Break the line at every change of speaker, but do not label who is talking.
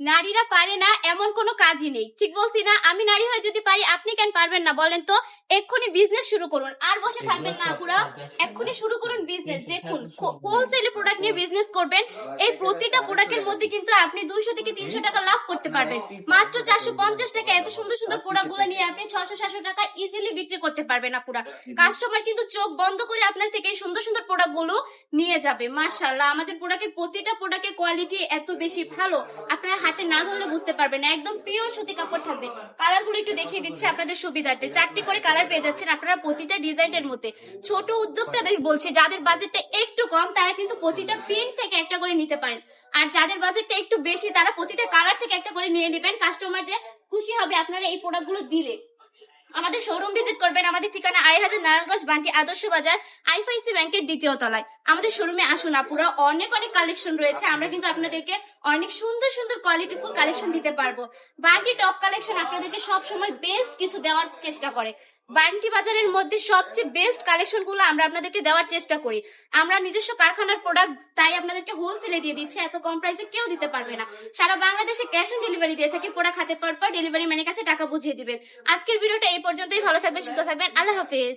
নারীরা পারে না এমন কোনো কাজই নেই, ঠিক বলছি না? আমি নারী হয়ে যদি পারি, আপনি কেন পারবেন না বলেন তো? এক্ষুনি বিজনেস শুরু করুন, আর বসে থাকবেন না পুরা। এক্ষুনি শুরু করুন বিজনেস। দেখুন, হোলসেলে প্রোডাক্ট নিয়ে বিজনেস করবেন। এই প্রতিটা প্রোডাক্টের মধ্যে কিন্তু আপনি 200 থেকে 300 টাকা লাভ করতে পারবেন। মাত্র 450 টাকা এত সুন্দর সুন্দর প্রোডাক্ট গুলো নিয়ে আপনি 600-700 টাকা ইজিলি বিক্রি করতে পারবেন আপুরা। কাস্টমার কিন্তু চোখ বন্ধ করে আপনার থেকে এই সুন্দর সুন্দর প্রোডাক্ট গুলো নিয়ে যাবে। মাশাআল্লাহ, আমাদের প্রোডাক্টের প্রতিটা প্রোডাক্টের কোয়ালিটি এত বেশি ভালো, আপনারা হাতে না ধরলে বুঝতে পারবেন না। একদম প্রিয় সুতি কাপড় থাকবে। কালার গুলো একটু দেখিয়ে দিচ্ছি আপনাদের সুবিধার্থে। 4টি করে কালার পেয়ে যাচ্ছেন আপনারা প্রতিটা ডিজাইনের মধ্যে। ছোট উদ্যোক্তাদের বলছি, যাদের বাজেটটা একটু কম তারা কিন্তু প্রতিটা প্রিন্ট থেকে একটা করে নিতে পারেন। আর যাদের বাজেটটা একটু বেশি তারা প্রতিটা কালার থেকে একটা করে নিয়ে নেবেন। কাস্টমারদের খুশি হবে আপনারা এই প্রোডাক্ট গুলো দিলে। আমাদের শোরুম ভিজিট করবেন। আমাদের ঠিকানা 2500 নারায়ণগঞ্জ বান্টি আদর্শ বাজার, আইএফআইসি ব্যাংকের 2য় তলায়। আমাদের শোরুমে আসুন আপুরা, অনেক অনেক কালেকশন রয়েছে। আমরা কিন্তু আপনাদেরকে অনেক সুন্দর সুন্দর কোয়ালিটিফুল কালেকশন দিতে পারবো। বান্টি টপ কালেকশন আপনাদেরকে সব সময় বেস্ট কিছু দেওয়ার চেষ্টা করে। বান্টি বাজারের মধ্যে সবচেয়ে বেস্ট কালেকশন গুলো আমরা আপনাদেরকে দেওয়ার চেষ্টা করি। আমরা নিজস্ব কারখানার প্রোডাক্ট, তাই আপনাদেরকে হোলসেলে দিয়ে দিচ্ছি। এত কম প্রাইসে কেউ দিতে পারবে না। সারা বাংলাদেশে ক্যাশ অন ডেলিভারি দিয়ে থাকি। প্রোডাক্ট হাতে পাওয়ার পর ডেলিভারি ম্যানের কাছে টাকা বুঝিয়ে দিবেন। আজকের ভিডিওটা এই পর্যন্তই। ভালো থাকবেন, সুস্থ থাকবেন, আল্লাহ হাফেজ।